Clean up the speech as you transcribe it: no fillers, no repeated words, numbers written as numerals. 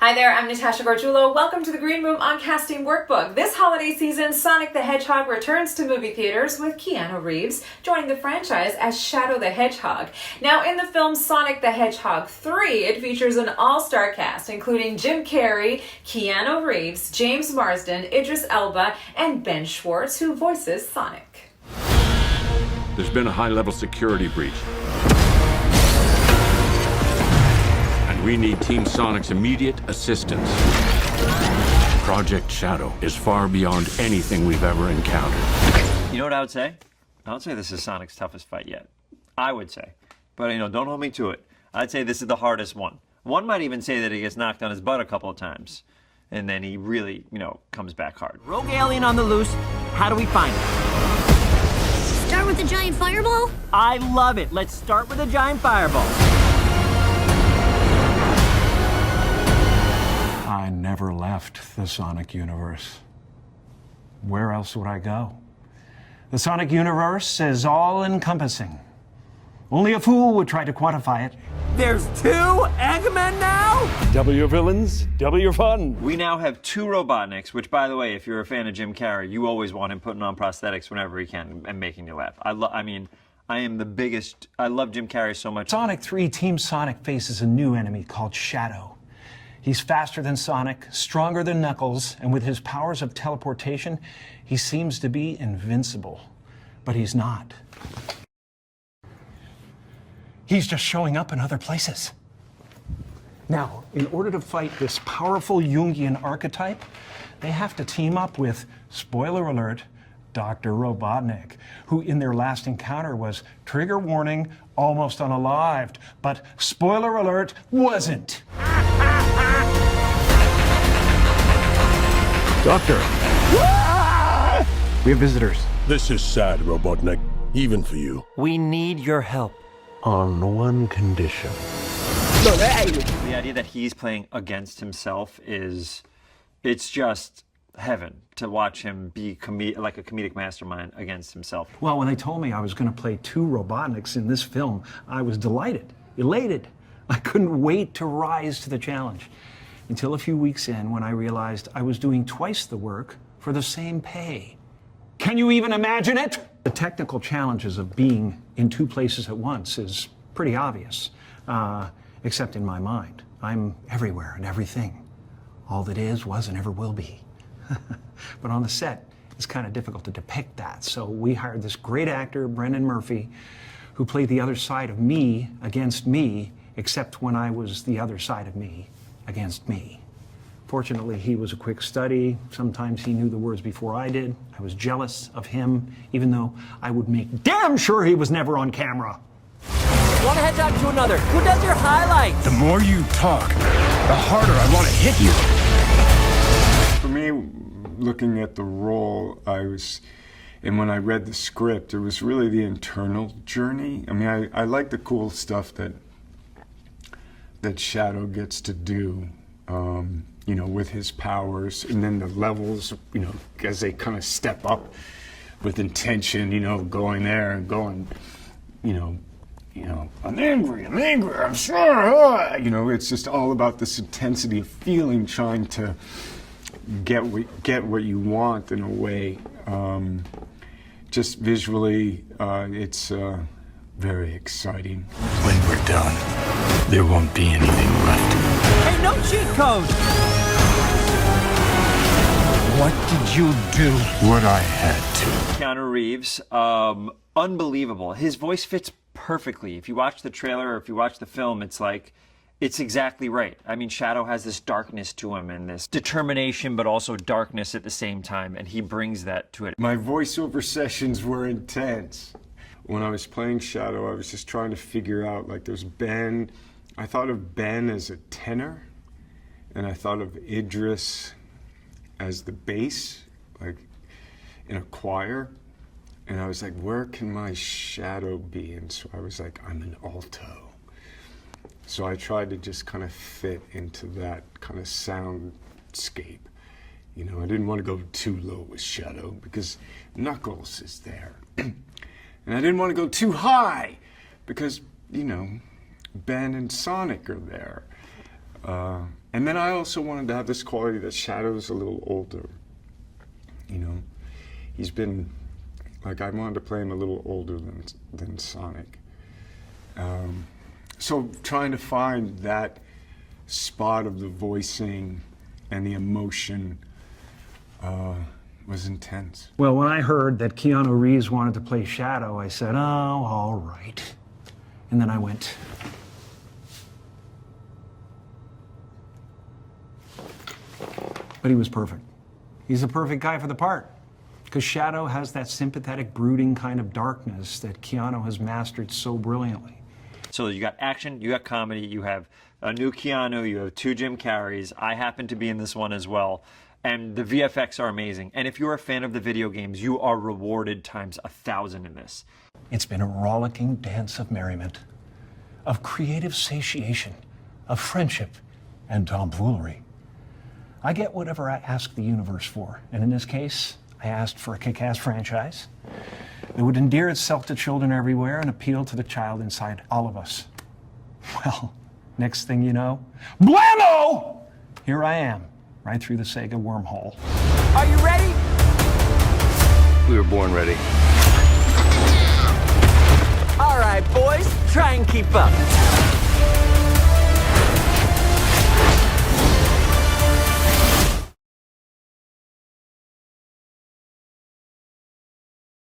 Hi there, I'm Natasha Gargiulo. Welcome to the Green Room on Casting Workbook. This holiday season, Sonic the Hedgehog returns to movie theaters with Keanu Reeves joining the franchise as Shadow the Hedgehog. Now, in the film Sonic the Hedgehog 3, it features an all-star cast, including Jim Carrey, Keanu Reeves, James Marsden, Idris Elba, and Ben Schwartz, who voices Sonic. There's been a high-level security breach. We need Team Sonic's immediate assistance. Project Shadow is far beyond anything we've ever encountered. You know what I would say? I would say this is Sonic's toughest fight yet. I would say. But, don't hold me to it. I'd say this is the hardest one. One might even say that he gets knocked on his butt a couple of times. And then he really, comes back hard. Rogue alien on the loose. How do we find it? Start with the giant fireball? I love it. Let's start with a giant fireball. I never left the Sonic universe. Where else would I go? The Sonic universe is all-encompassing. Only a fool would try to quantify it. There's two Eggmen now? Double your villains, double your fun. We now have two Robotniks, which, by the way, if you're a fan of Jim Carrey, you always want him putting on prosthetics whenever he can and making you laugh. I am the biggest. I love Jim Carrey so much. Sonic 3, Team Sonic faces a new enemy called Shadow. He's faster than Sonic, stronger than Knuckles, and with his powers of teleportation, he seems to be invincible. But he's not. He's just showing up in other places. Now, in order to fight this powerful Jungian archetype, they have to team up with, spoiler alert, Dr. Robotnik, who in their last encounter was, trigger warning, almost unalived, but spoiler alert, wasn't. Doctor! We have visitors. This is sad, Robotnik. Even for you. We need your help. On one condition. The idea that he's playing against himself it's just heaven to watch him be like a comedic mastermind against himself. Well, when they told me I was going to play two Robotniks in this film, I was delighted, elated. I couldn't wait to rise to the challenge. Until a few weeks in, when I realized I was doing twice the work for the same pay. Can you even imagine it? The technical challenges of being in two places at once is pretty obvious, except in my mind. I'm everywhere and everything. All that is, was, and ever will be. But on the set, it's kind of difficult to depict that. So we hired this great actor, Brendan Murphy, who played the other side of me against me, except when I was the other side of me against me. Fortunately, he was a quick study. Sometimes he knew the words before I did. I was jealous of him, even though I would make damn sure he was never on camera. One hedgehog to another. Who does your highlights? The more you talk, the harder I want to hit you. For me, looking at the role, and when I read the script, it was really the internal journey. I mean, I like the cool stuff that Shadow gets to do, with his powers, and then the levels, as they kind of step up with intention, going there and going, I'm angry, I'm sorry, it's just all about this intensity of feeling, trying to get what you want in a way. Just visually, it's very exciting. When we're done, there won't be anything left. Hey, no cheat code! What did you do? What I had to. Keanu Reeves, unbelievable. His voice fits perfectly. If you watch the trailer or if you watch the film, it's exactly right. I mean, Shadow has this darkness to him and this determination, but also darkness at the same time, and he brings that to it. My voiceover sessions were intense. When I was playing Shadow, I was just trying to figure out, there's Ben. I thought of Ben as a tenor, and I thought of Idris as the bass, in a choir. And I was like, where can my Shadow be? And so I was like, I'm an alto. So I tried to just kind of fit into that kind of soundscape. I didn't want to go too low with Shadow because Knuckles is there. And I didn't want to go too high because, Ben and Sonic are there. And then I also wanted to have this quality that Shadow's a little older. You know, he's been, like, I wanted to play him a little older than Sonic. So trying to find that spot of the voicing and the emotion was intense. Well, when I heard that Keanu Reeves wanted to play Shadow, I said, oh, all right. And then I went. But he was perfect. He's the perfect guy for the part. Because Shadow has that sympathetic, brooding kind of darkness that Keanu has mastered so brilliantly. So you got action, you got comedy, you have a new Keanu, you have 2 Jim Carreys. I happen to be in this one as well. And the VFX are amazing. And if you're a fan of the video games, you are rewarded times 1,000 in this. It's been a rollicking dance of merriment, of creative satiation, of friendship and tomfoolery. I get whatever I ask the universe for. And in this case, I asked for a kick-ass franchise that would endear itself to children everywhere and appeal to the child inside all of us. Well, next thing you know, blammo! Here I am, right through the Sega wormhole. Are you ready? We were born ready. All right, boys, try and keep up.